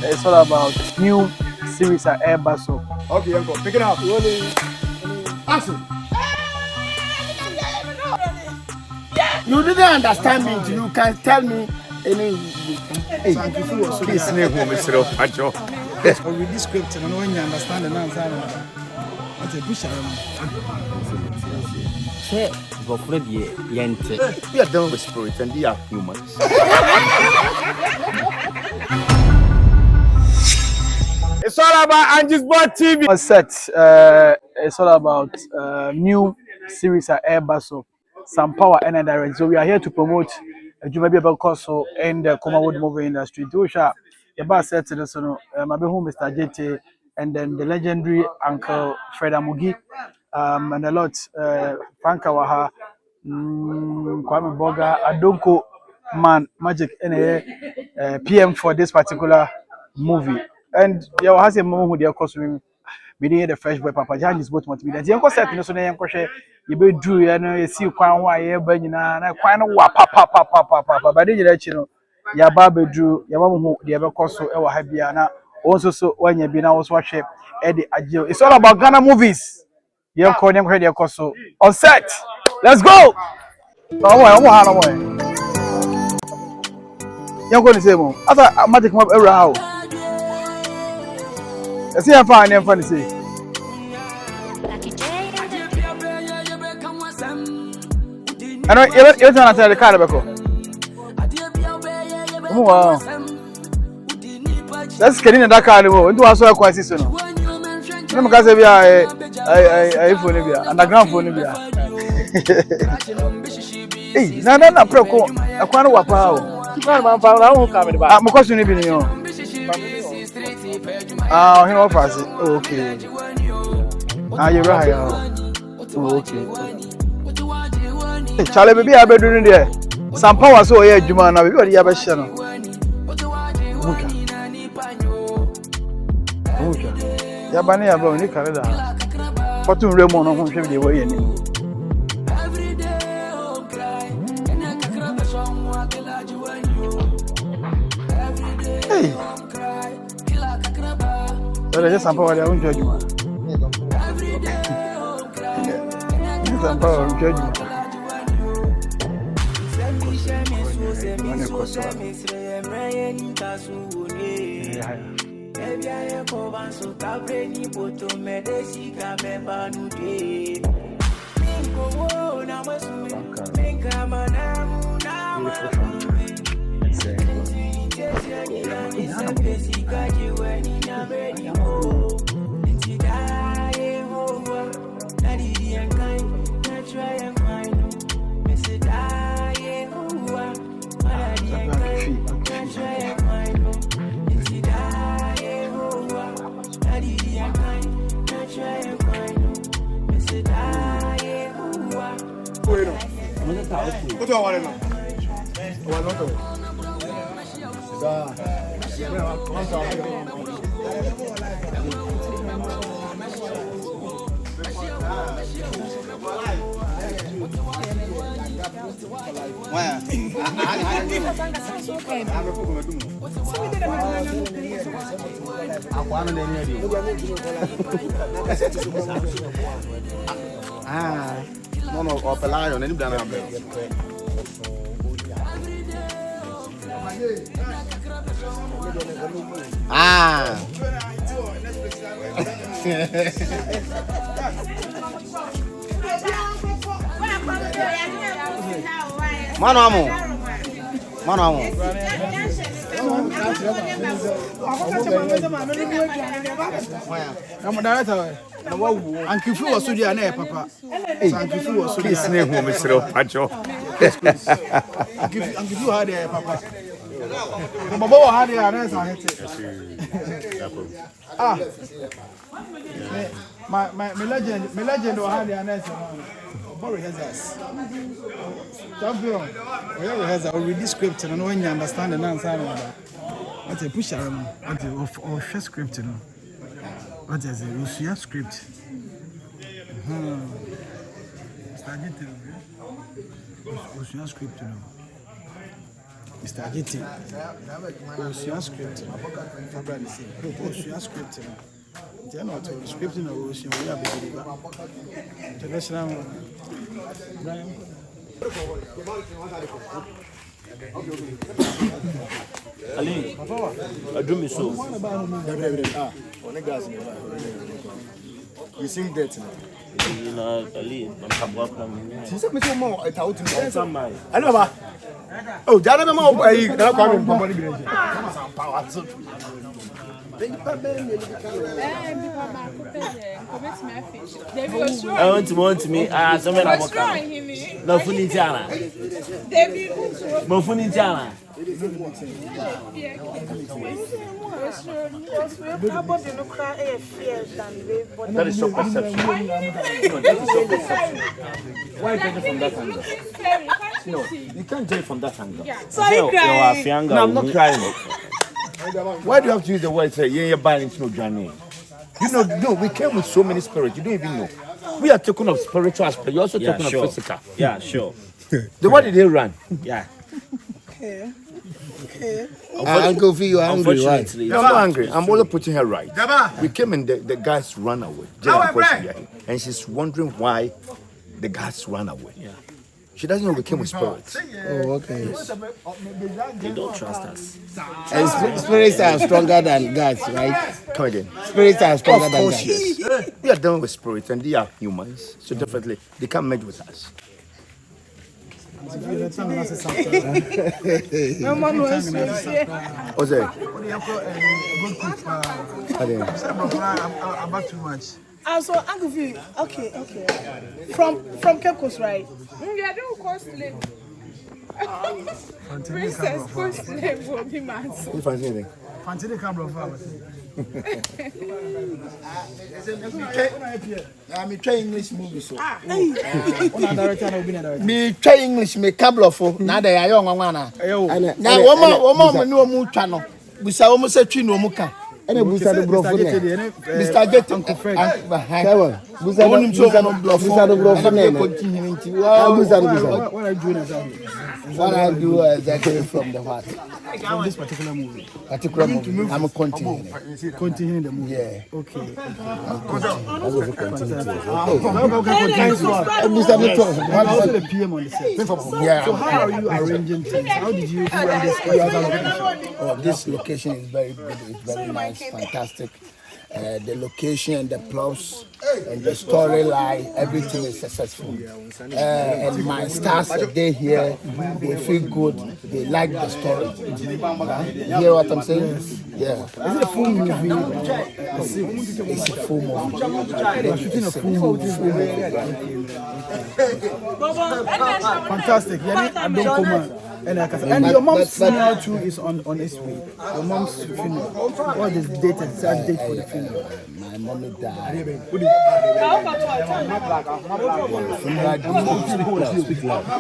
it's all about new series at Airbus. Okay, Uncle, pick it up. Action. You didn't understand me. You can tell me any. Please, Mr. Pacho. Read the script and when you understand the answer. What's a push? Say, go for the yente. We are done with spirits and we are humans. It's all about Angie's Board TV. On set, it's all about new series at Airbus. Some power and direct. So we are here to promote Jumabi Belcoso in the Kumawood movie industry. Do share the best set to the son, my home Mr. Ajetey, and then the legendary Uncle Fred Amugi, and a lot, Frank Awaha, Kwame Boga, Adonko Man, Magic, and PM for this particular movie. And there has a moment who they are costing me the fresh boy Papa Jan is both multimedia. The uncle said, "No, you can you be drew, you know, you see, quite why you're burning, and I quite know what papa, but then you let you know, your baby drew, your mom who the ever cost so ever happy, also so when you've been out watching Eddie Agya. It's all about Ghana movies. You're calling them credit cost so on set. Let's go! You're going to say, I thought I might come up around. I see I'm fine, I'm funny say. I know you're trying to tell the car back. Wow. That's getting in that car anymore. Into a quite season. I'm going to say, I phone it, underground phone it. Hey, Nana Proco, I can't walk out. I'm questioning you. Ah, he offers it. Okay. Ah, you're right. Okay. Charlie, baby, I've been doing there. Some power so here, Juma. Now, we have a channel. Okay. Yabani, I'm going to Canada. For two Ramon, I'm going to be away. Hey. So there's some power there, won't judge you. Some power won't judge you. What do I want to know? No, or Pelayo, any banana. Ah. Mano. I'm a director. And Kifu was so dear, Papa. And Kifu was so dear, Mr. Pacho. And Kifu had a Papa. Mama had a Ah, my legend or had an answer. Champion, wherever has I read the script and when you understand the answer. What's a push or share script? What is it? You see a script. Script. Mr. Ajetey. Ocean script. Ocean script. They are not scripting or ocean. We are big. International. Brian. Ali, I do me so. You sing that now. You know, Ali, I'm coming. She said, "Mr. Mo, I told him something." I know, ba. Oh, jana be ma o yi na kwa me papa ni bi nje. Some power so. I want me. Ah, so many aboka. No funny tiana. Mo funny tiana. That is so perception. No, that is so perception. Why judge from that angle? No, you can't judge from that angle. So you crying? No, I'm not crying. Why do you have to use the word say you're buying no journey? You know, no, we came with so many spirits, you don't even know. We are talking of spiritual aspect, you're also talking of physical. Yeah, sure. Then why did they run? Yeah. Okay. Uncle V, you are angry, right? Unfortunately, No, I'm not angry. I'm only putting her right. We came and the guys ran away. And she's wondering why the guys ran away. Yeah. She doesn't know we came with spirits. Oh, okay. Yes. They don't trust us. And spirits are stronger than gods, right? Come again. Spirits are stronger Of than course, gods. yes. We are done with spirits and they are humans. So definitely they can't merge with us. What's that? About too much. So Uncle V, okay. From Cape Coast, right? Yeah, don't costly. Princess costly will be mad. You find anything? Fancy camera for I'm trying English movie so. Me try English me couple of now they are young one. Now one no mu twa no. Busa wo mo se twi no mu ka. Ene busa do brofo ne. Mr. Ajetey Uncle Fred. Busa do brofo ne. Busa. What are you doing exactly? What I do exactly from the heart. From this particular movie. I'm continuing. Continuing the movie. Yeah. Okay. Also the PM on the set. Yeah. So how are you arranging things? How did you find this location? Oh, this location is very good. It's very nice, fantastic. The location and the plots and the storyline, everything is successful. And my stars, they here, they feel good. They like the story. You hear what I'm saying? Yeah. Is it a full movie? It's a full movie. They're shooting a full movie. Fantastic. And your mom's funeral too is on its way. Your mom's funeral. What is the date? Exact date for the funeral? My mommy died.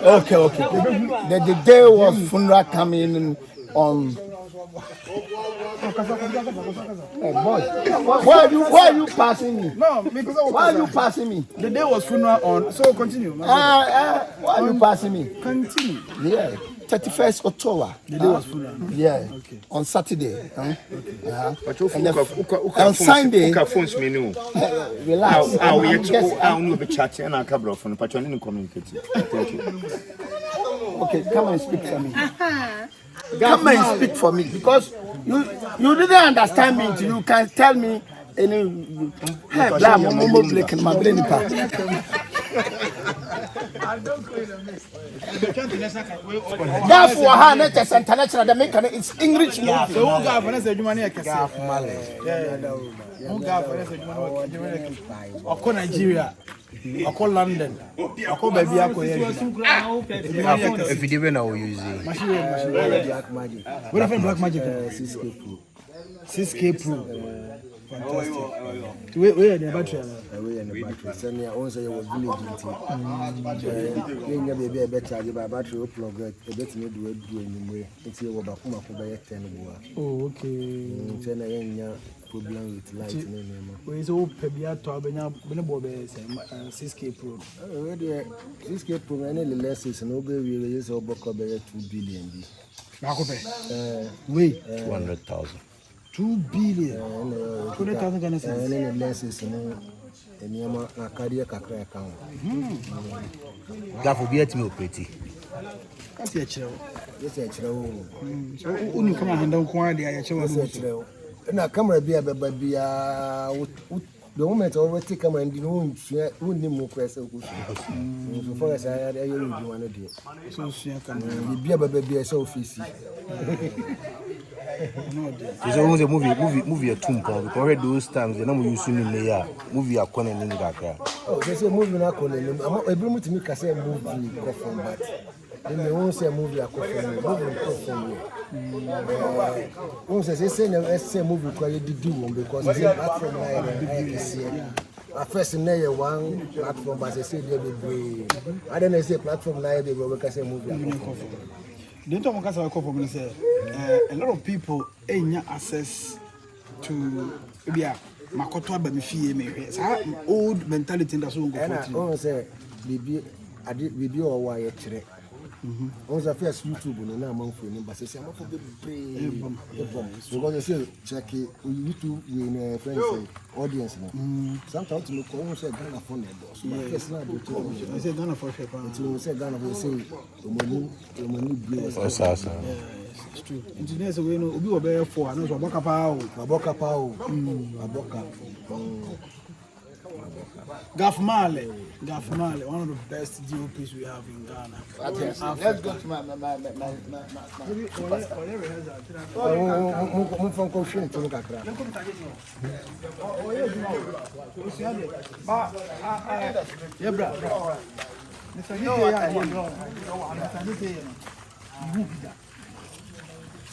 Okay. The day was funeral coming on. Hey boy, why are you passing me? No, because why are you passing me? The day was funeral on. So continue. Why are you passing me? Continue. Yeah. 31st October. The day was funeral. Yeah. Okay. On Saturday. But on Sunday. Phones me no. Relax. I'll be chatting and I'll cover off on the patron and communicate. Thank you. Okay, come and speak for me. Come and speak for me because you didn't understand me until you can tell me any. Therefore, international. The maker it's English movie. So who got for us? Nigeria. Ako London. Ako baby ako here. If you didn't know, you use Black Magic. What if Black Magic? 6K Pro. Fantastic. Where the battery? Where the battery? Send me also your village. You baby a better battery plug it. A bit me do anyway. It's your Bakuma for 10. Oh, okay. Then problem with light anymore. We is all pebia to abenya benebo be say 6K Pro. 6K Pro any lessons no be we use oboko be 2 billion bi. Na ko pe. We 200,000. 2 billion. 200,000 Ghana cedis. Any lessons no enema na career kakra account. That will be at me pretty. That's a chill. Yes, a chill. So uni kama handa ko ade ya chill. Yes, a chill. Na camera be the moment over take camera and no wouldn't more press. So for us, I you one day. So she can be a baby so office. It's almost a movie a tomb because already those times the number you see in the movie are calling in the Oh, there's a movie not calling them. I'm able to make a say movie from but then they won't say movie a coffee movie. Once they say movie quality do one because it's a platform like first in there one platform but they say they be brave. I don't know say platform like they will say movie. The time I say a lot of people ain't access to makoto abamifie me. It's old mentality that's so go for. And I say bibi or why chere. Once I first YouTube no na man for ni but say am for be because they say check YouTube we friends audience no. Sometimes to look on say Ghana for na boss. Yes na do to. I say Ghana for sure. To say Ghana we say money blue. It's true. Engineers we know obi obe for na so aboka pa o. Aboka. Gafmale, one of the best DOPs we have in Ghana. Let's go to my from Koshun to Kakra. Yeah, bro.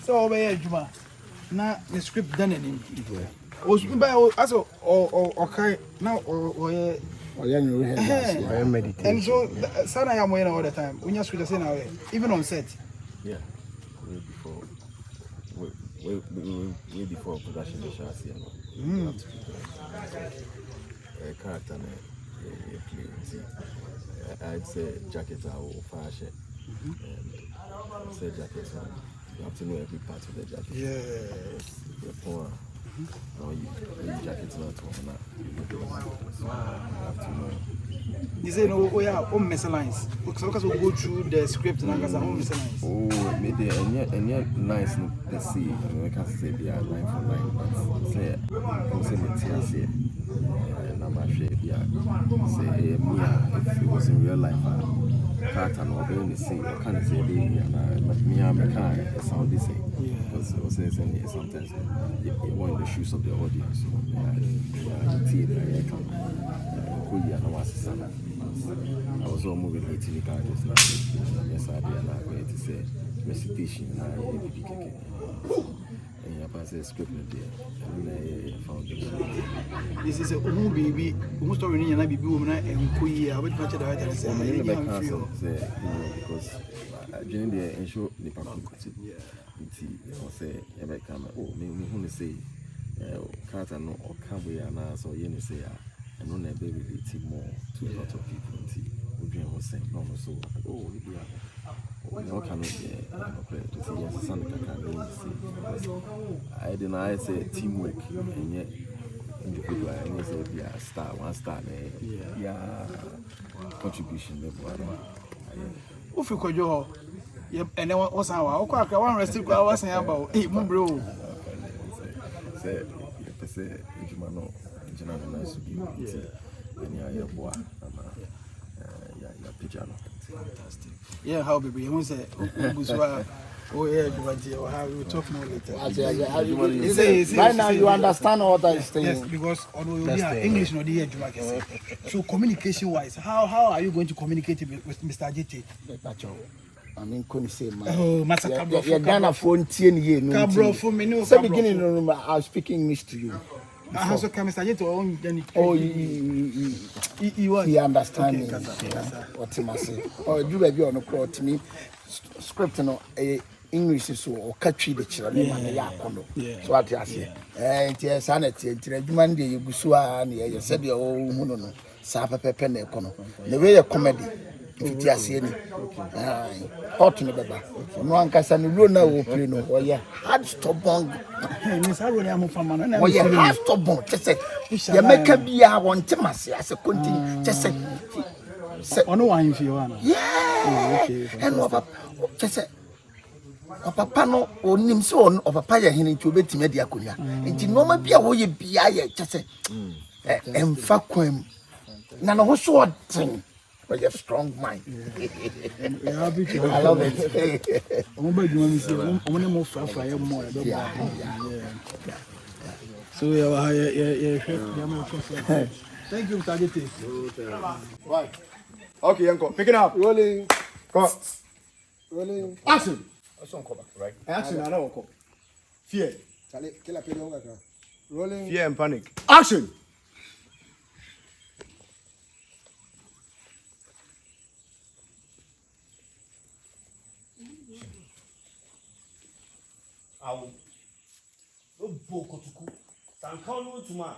So, Juma, now the script done in him. Also, okay, now, meditation. And so, son, I am waiting all the time. When you're sweet, even on set. Yeah, way before production, the show, character, I'd say jacket or fashion, and say jacket. You have to know every part of the jacket. Yes. No, you jackets not on. You say no, we are home lines. Because we go through the script and I home lines. Oh, maybe and yet nice to see. I can't say they are line for line, but say material and I'm actually say me if it was in real life. Character no be the same. I can't say they and me and my car sound the same. Because sometimes you want in the shoes of the audience. So I was all moving 18 characters now. Yes, I did. I'm going to say recitation. And I pass a script there. And I found it. This is a movie. Almost already, and I be woman and queer. I would match the right and say, because during the show, the public say, oh, me who say, character no or can we announce or you say, and on a baby, more to a lot of people. We was saying, no, so, oh, no, cannot be to see yes, son, I deny say teamwork and yet individual and say be a star, one star, yeah, contribution. If you could go, yep, and then what's our one rested I was saying about 8 months, bro. Say, if you know, general nice to be and your boy, your picture. Fantastic. Yeah, how baby? You want to say, oh, yeah, we will talk more later. Right now, you understand what I'm saying. Yes, because although you are English, no, the so communication wise, how are you going to communicate with Mr. Ajetey? I mean, couldn't say, oh, Master you're Ghana for 10 years. Cabro for me, no. So, beginning, I was speaking English to you. So Mr. Ajetey, oh, he understands me. What he must say. Oh, do baby on the court to me. Script no English so or catchy the children and yakono. So what you say? Tia sanity, Juman de Yugusua, and you said your own mono, Sapa Pen Econo. The way a comedy, if you see any. Hot to the baba. No one can say no will play no. Oh, yeah, hard stop on. Miss Harry, from man. Oh, yeah, hard stop on. Just say, you make a be I want to massage as a continue. Just say, oh, no one if you want. Yeah, okay. And what just say. Papa no onim so on papa ya hene nti obetime dia konya nti no ma bia wo ye bia ye kyese emfa kwam na no ho so odin but you strong mind. I love it. So thank you, Ajetey. Right. Okay, Uncle. Pick it up. Rolling. Go. Rolling. Action. Right? Action. I know. Fear. Rolling. Fear and panic. Action. Awo. O boko tuku. Sankan no tuma.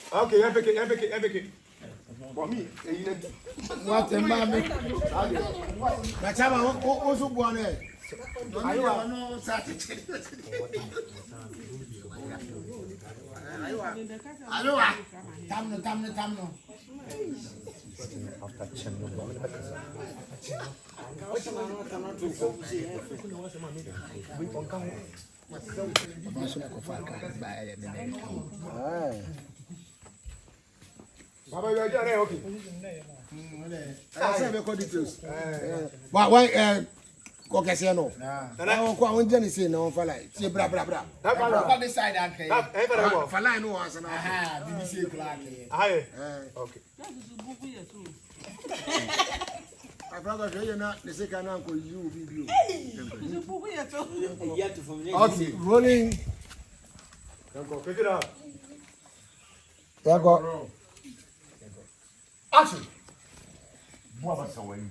Okay, I pick it. For me, what a mommy. That's how I also go on it. I know Saturday. Tamno. Baba, you are there, okay. I say we call details. Why okay, say no. I want to say no for like. Say bra. On this side uncle. For line no answer now. Aha, BBC clock. Aye. Okay. I forgot you not the second uncle you video. Okay, rolling. Uncle, pick it up. There go. Action. Boa sawani.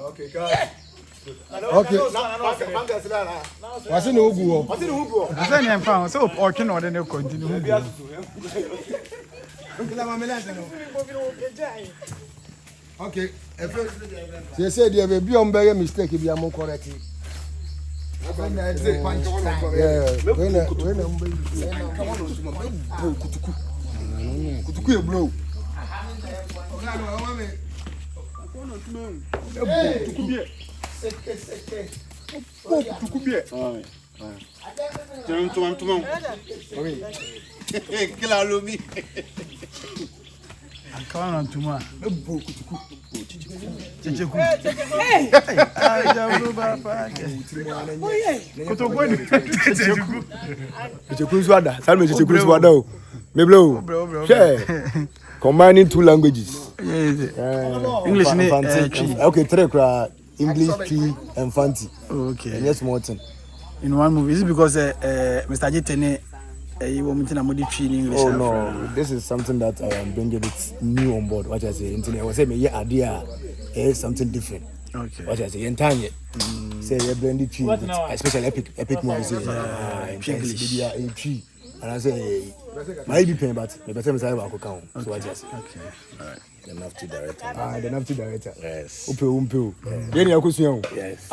Okay, guys. Okay. What's in the Ugu? I say I'm found so orchard or then continue. Okay. They said there will be a mistake if you are more correct. Combining two languages. English and okay, three English, tree, and fancy. Okay. And yes, Morton. In one movie, is it because Mr. Ajetey you want me to know English? Oh no, this is something that I am bringing it new on board. What I say, I was saying, yeah, idea is something different. Okay. What I say, entire say you blended tree, especially epic movies. English, in tree, and I say, might be paying, but the better I will count. So what I say. Okay. All right. The Nafty director. The Nafty director. Yes. Umpe. Yes.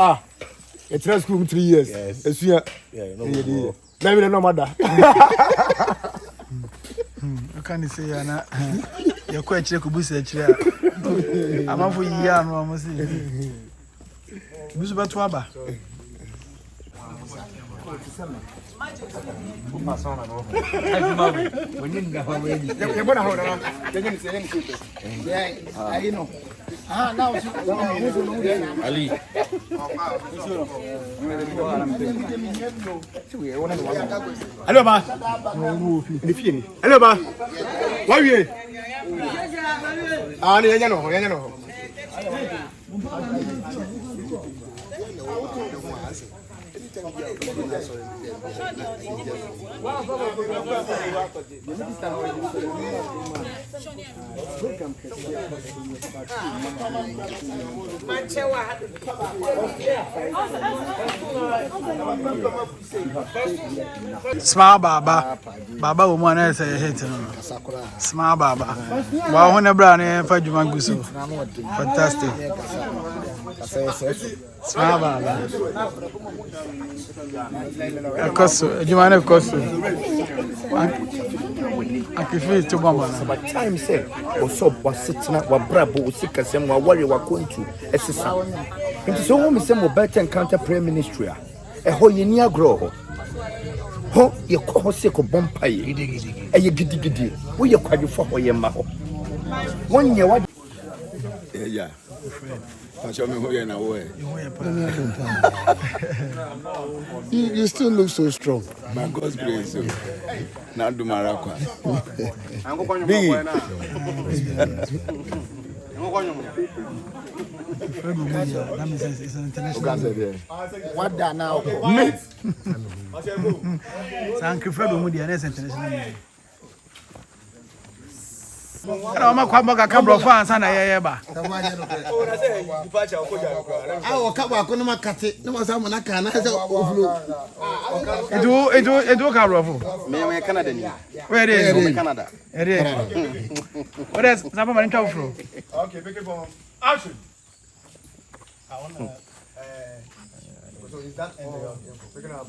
It's not school 3 years. Yes. It's yeah, no. Maybe no matter. I can't say you're quite check. I'm for year no almost. Busu beto aba. Ali. Hello, ba. Hello, ba. Why you? Ah, ni no. Small Baba woman I say hate Small Baba. Wow, when a brand and for Jumanguso. Fantastic. Small Baba. A cost, you want a cost. I prefer to Mama. By time say, or so was sitting up, what brabo, sick as some warrior were going to exercise. It is all some better encounter prayer ministry. A whole year grow. Ho, your call sick of bumpy. A giddy. We are quite for your mouth. 1 year, what? Yeah. Show me who you're now. You still look so strong. By God's grace. Now do my rakwa. Big. What that now? Me. Thank you for the media international. I'm a Kwamboka Cabro fans and I ba. I will come back on my cat. No one someone I can. It do Cabro. Me Canada. Where is Canada. It is. What is Sabaman come from? Okay, make it for action. I want to. So is that picking up?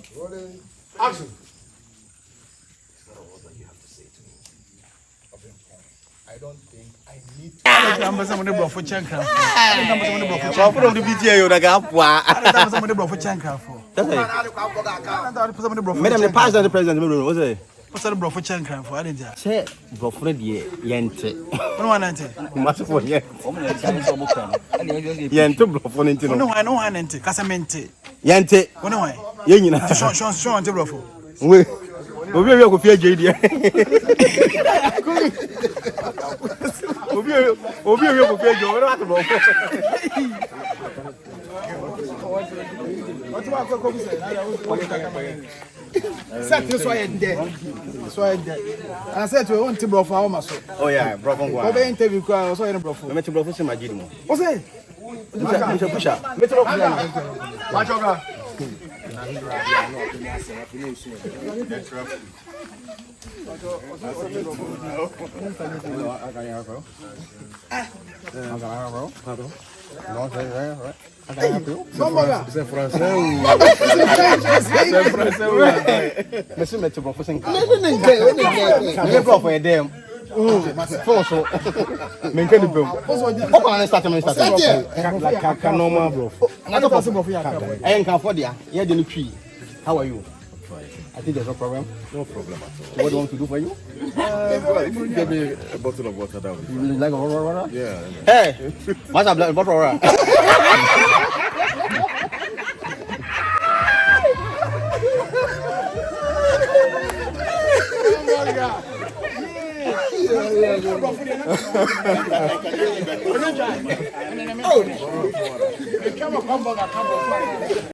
Action. I don't think I need to. I'm someone to for Chanka. I'm from the BTA you like up. I'm someone to for Chanka for. Madam the pastor the president was it? What's the bro for Chanka for? I didn't Say go friend ye yente. No one ante. Must for ye. Yente bro for into. No, I know one ante. Casamente. Yente. One way. Yenina. Show ante bro for. We Obi go fear JD. Obi go fear JD. What about Set this way there. So I said to one bro for almost. Oh yeah, bro from Go be interview ko so yen bro for. Me to bro for say majidi mo. What's it? Mr. Pusha. Me to bro for. Watch out. Monsieur met bro for 5. Me bro for dem. Fonso. Me can do. O kan start me start. Like normal bro. Not possible for you. I can afford ya. Here the tree. How are you? I think there's no problem. No problem at all. What do you want to do for you? If you give me a bottle of water, that would be. You like a water? Yeah. Hey, what's up, bottle of water? Oh,